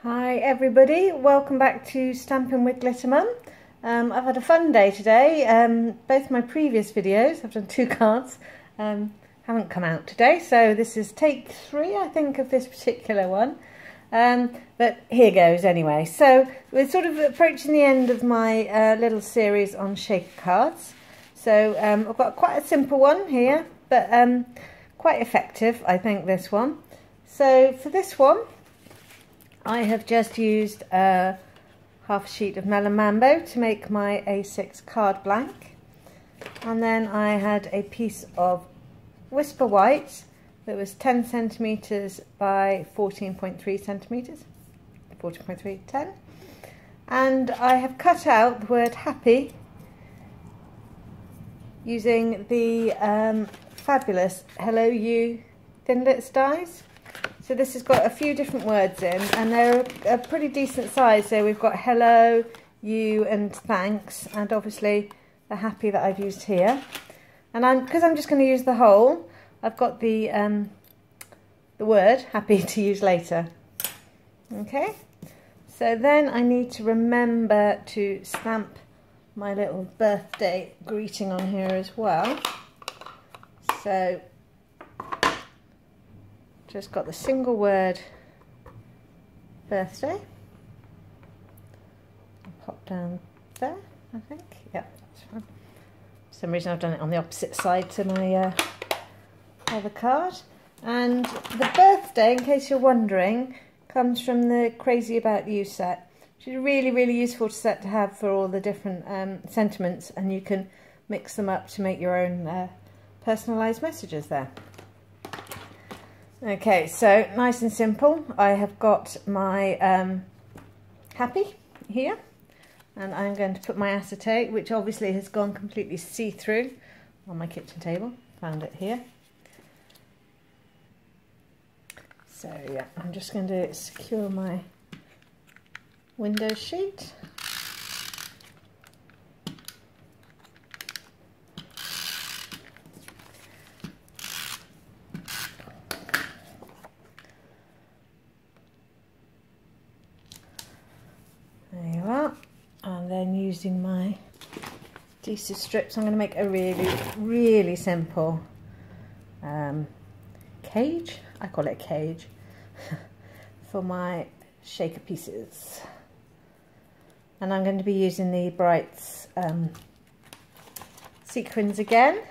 Hi everybody, welcome back to Stampin' with Glittermum. I've had a fun day today. Both my previous videos, I've done 2 cards, haven't come out today, so this is take 3 I think of this particular one. But here goes anyway. So we're sort of approaching the end of my little series on shaker cards. So I've got quite a simple one here, but quite effective I think, this one. So for this one I have just used half a sheet of Melon Mambo to make my A6 card blank, and then I had a piece of Whisper White that was 10 centimetres by 14.3 centimetres, 14.3, 10, and I have cut out the word happy using the fabulous Hello You Thinlits dies. So this has got a few different words in, and they're a pretty decent size. So we've got hello, you, and thanks, and obviously the happy that I've used here. And because I'm just going to use the whole, I've got the word happy to use later. Okay. So then I need to remember to stamp my little birthday greeting on here as well. So just got the single word birthday. I'll pop down there, I think. Yeah, that's fine. For some reason I've done it on the opposite side to my other card. And the birthday, in case you're wondering, comes from the Crazy About You set, which is a really, really useful set to have for all the different sentiments, and you can mix them up to make your own personalised messages there. Okay, so nice and simple. I have got my happy here, and I'm going to put my acetate, which obviously has gone completely see-through, on my kitchen table. Found it here. So yeah, I'm just going to secure my window sheet. There you are. And then using my adhesive strips, I'm going to make a really, really simple cage. I call it a cage for my shaker pieces. And I'm going to be using the Brights sequins again.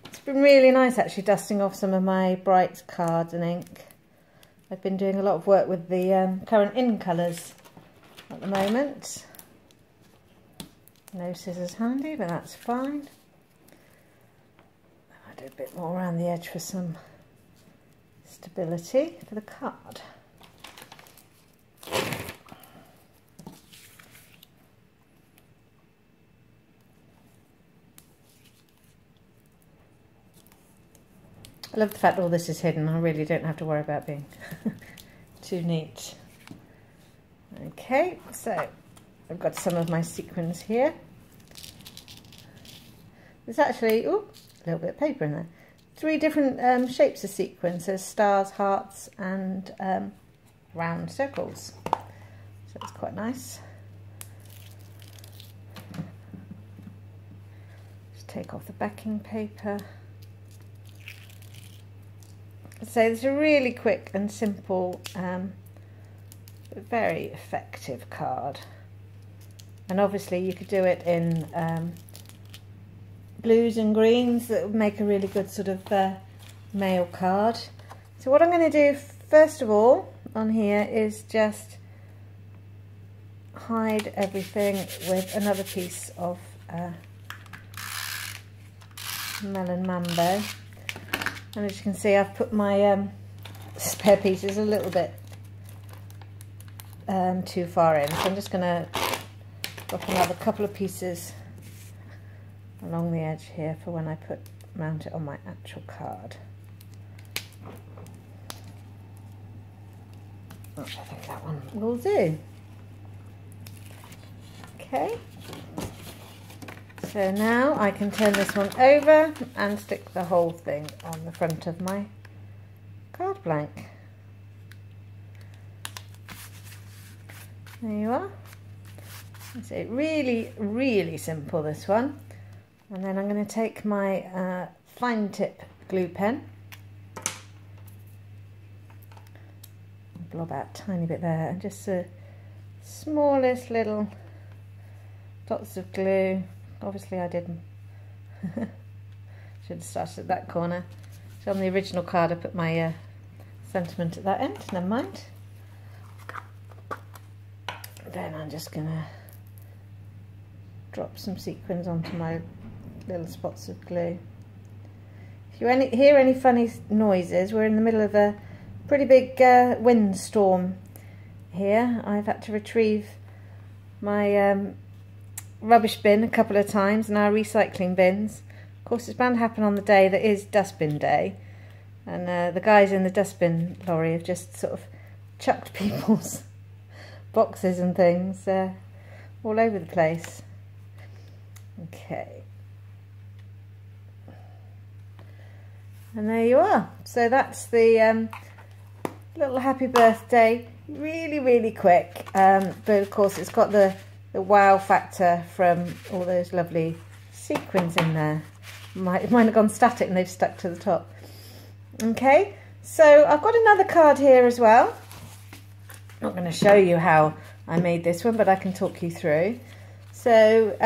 It's been really nice actually dusting off some of my Brights cards and ink. I've been doing a lot of work with the current in colours at the moment. No scissors handy, but that's fine. I'll do a bit more around the edge for some stability for the card. I love the fact all this is hidden. I really don't have to worry about being too neat. Okay, so I've got some of my sequins here. There's actually, ooh, a little bit of paper in there. 3 different shapes of sequins. There's stars, hearts, and round circles. So it's quite nice. Just take off the backing paper. So it's a really quick and simple very effective card, and obviously you could do it in blues and greens that would make a really good sort of mail card. So what I'm going to do first of all on here is just hide everything with another piece of Melon Mambo, and as you can see I've put my spare pieces a little bit too far in, so I'm just going to drop another couple of pieces along the edge here for when I mount it on my actual card. I think that one will do. Okay, so now I can turn this one over and stick the whole thing on the front of my card blank. There you are. So really simple, this one. And then I'm going to take my fine tip glue pen, blob out a tiny bit there, and just the smallest little dots of glue. Obviously I didn't. Should have started at that corner. So on the original card I put my sentiment at that end, never mind. Then I'm just going to drop some sequins onto my little spots of glue. If you hear any funny noises, we're in the middle of a pretty big windstorm here. I've had to retrieve my rubbish bin a couple of times and our recycling bins. Of course, it's bound to happen on the day that is dustbin day, and the guys in the dustbin lorry have just sort of chucked people's boxes and things all over the place. Okay, and there you are. So that's the little happy birthday. Really quick, but of course it's got the wow factor from all those lovely sequins in there. Might have gone static and they've stuck to the top. Okay, so I've got another card here as well. I'm not going to show you how I made this one, but I can talk you through. So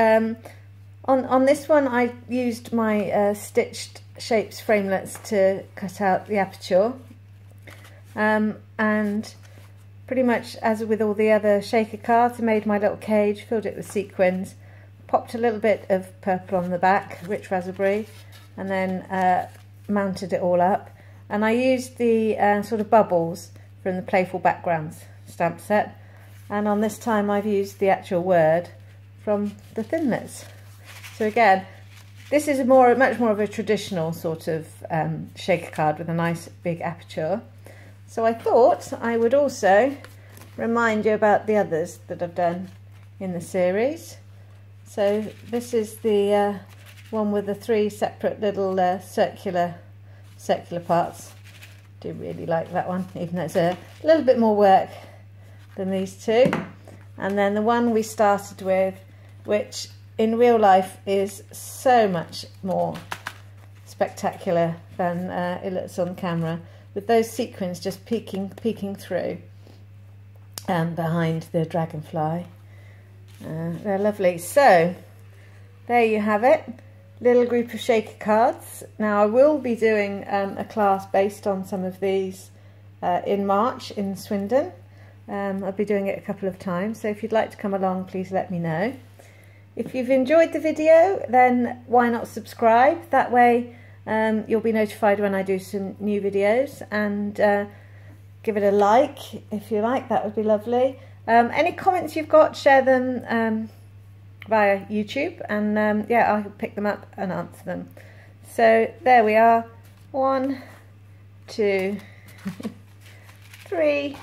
on this one I used my stitched shapes framelets to cut out the aperture, and pretty much as with all the other shaker cards, I made my little cage, filled it with sequins, popped a little bit of purple on the back, rich raspberry, and then mounted it all up. And I used the sort of bubbles from the Playful Backgrounds stamp set, and on this time I've used the actual word from the Thinlits. So again, this is much more of a traditional sort of shaker card with a nice big aperture. So I thought I would also remind you about the others that I've done in the series. So this is the one with the 3 separate little circular parts. Do really like that one, even though it's a little bit more work than these two. And then the one we started with, which in real life is so much more spectacular than it looks on camera, with those sequins just peeking through behind the dragonfly. They're lovely. So there you have it, little group of shaker cards. Now I will be doing a class based on some of these in March in Swindon. I'll be doing it a couple of times, so if you'd like to come along, please let me know. If you've enjoyed the video, then why not subscribe? That way you'll be notified when I do some new videos, and give it a like if you like, that would be lovely. Any comments you've got, share them via YouTube, and yeah, I'll pick them up and answer them. So there we are, 1, 2, 3,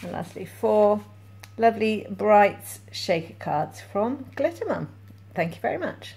and lastly 4 lovely bright shaker cards from Glittermum. Thank you very much.